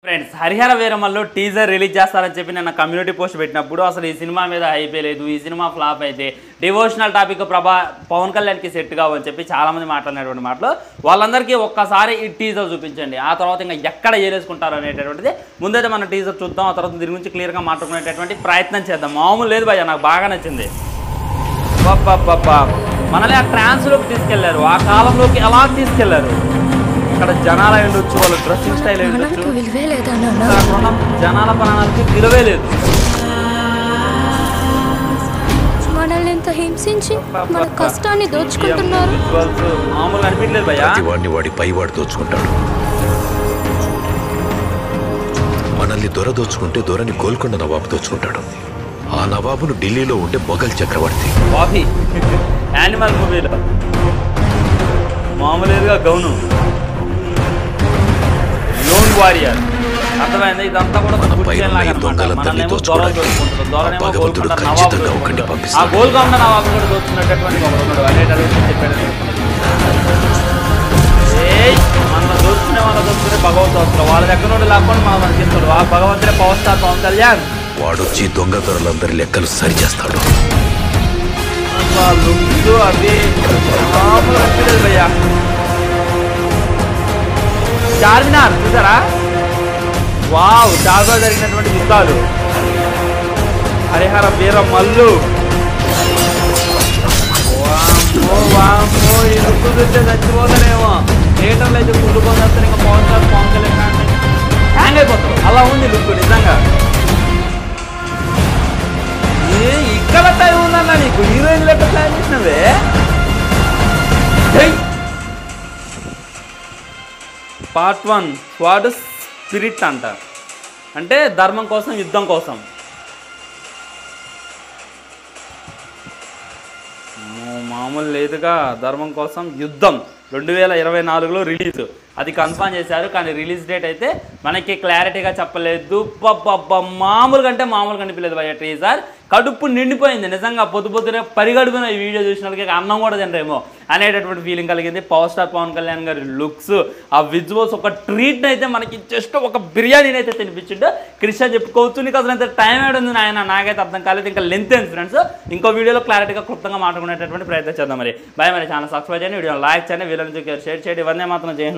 Friends Harihara వీరమల్లో teaser release చేస్తారని చెప్పి నేను కమ్యూనిటీ పోస్ట్ పెట్టినప్పుడు అసలు ఈ సినిమా మీద అయిపోలేదు, ఈ సినిమా ఫ్లాప్ అయితే డివోషనల్ టాపిక్ పవన్ కళ్యాణ్కి సెట్ కావని చెప్పి చాలామంది మాట్లాడినటువంటి మాటలు. వాళ్ళందరికీ ఒక్కసారి ఈ టీజర్ చూపించండి, ఆ తర్వాత ఇంకా ఎక్కడ ఏరేసుకుంటారు అనేటటువంటిది ముందైతే మనం టీజర్ చూద్దాం, ఆ తర్వాత దీని గురించి క్లియర్గా మాట్లాడుకునేటటువంటి ప్రయత్నం చేద్దాం. మామూలు లేదు భయ్య, నాకు బాగా నచ్చింది. మనల్ని ఆ ట్రాన్స్లోకి తీసుకెళ్లారు, ఆ కాలంలోకి ఎలా తీసుకెళ్లారు. అక్కడ జనాలు అయి ఉండొచ్చు, వాళ్ళ డ్రెస్సింగ్ స్టైల్ అయి ఉండొచ్చు, జనాల ప్రాణాలకి విలువే లేదు. మనల్ని ఎంత హింసించి మన కష్టాన్ని దోచుకుంటున్నారు. మామూలుగా అనిపించలేదు భయ్యా. వాడిని వాడి పైవాడు దోచుకుంటాడు. మనల్ని దొర దోచుకుంటే దొరని గోల్కొండ నవాబు దోచుకుంటాడు. ఆ నవాబును ఢిల్లీలో ఉండే మొఘల్ చక్రవర్తి. కాఫీ యానిమల్ మూవీలో మామూలుగా గౌను లోన్ వారియర్ అర్థమైంది. ఇదంతా కూడా ఆ గోల్కొండ నవాబు కూడా దోచుకున్నటువంటి ఒకడు అనేటటువంటి చెప్పాడు. మన దోచుకునే వాళ్ళ దోచుకునే భగవంతుడు వాళ్ళ దగ్గర నుండి లాక్కొని మనం అనిపిస్తాడు. ఆ భగవంతుడే పవర్ స్టార్ పవన్ కళ్యాణ్. వాడొచ్చి దొంగ దొరలందరి లెక్కలు సరి చేస్తాడు. అవి భయ్యా. చార్మినార్ చూసారా? వావ్, చాలా జరిగినటువంటి యుద్ధాలు. హరిహర వీరమల్లు ఈ లుక్కు చూస్తే చచ్చిపోతానేమో. థియేటర్లో అయితే కుళ్ళుకొని వస్తే ఇంకా పవన్ కళ్యాణ్ హ్యాంగ్ అయిపోతాం. అలా ఉంది లుక్ నిజంగా. ఇక్కడ టైం ఉందన్నా నీకు, హీరోయిన్ లెక్క ప్లాన్ చేసినవే. పార్ట్ 1 స్వాడ్ స్పిరిట్ అంట, అంటే ధర్మం కోసం యుద్ధం కోసం. మామూలు లేదుగా, ధర్మం కోసం యుద్ధం 2024లో రిలీజ్, అది కన్ఫర్మ్ చేశారు. కానీ రిలీజ్ డేట్ అయితే మనకి క్లారిటీగా చెప్పలేదు. మామూలుగా అంటే మామూలుగా అనిపించలేదు భయ్య. టీజర్ కడుపు నిండిపోయింది నిజంగా. పొద్దునే పరిగడుపున ఈ వీడియో చూసినట్టుగా అన్నం కూడా తింటారేమో అనేటటువంటి ఫీలింగ్ కలిగింది. పవర్ స్టార్ పవన్ కళ్యాణ్ గారి లుక్స్, ఆ విజువల్స్, ఒక ట్రీట్ అయితే మనకి జస్ట్ ఒక బిర్యానీని అయితే తినిపించిండు. క్రిషా చెప్పుకోవచ్చు. నీకు అసలు అయితే టైం ఏడుంది నాయన, నాకైతే అర్థం కాలేదు. ఇంకా లెంత్ ఏంది ఫ్రెండ్స్. ఇంకో వీడియోలో క్లారిటీగా క్లుప్తంగా మాట్లాడుకునేటటువంటి ప్రయత్నం చేద్దాం. మరి బాయ్. మరి ఛానల్ సబ్స్క్రైబ్ చేయండి, వీడియో లైక్ చేయండి, వీళ్ళని షేర్ చేయండి. ఇవన్నీ మాత్రం చేయండి.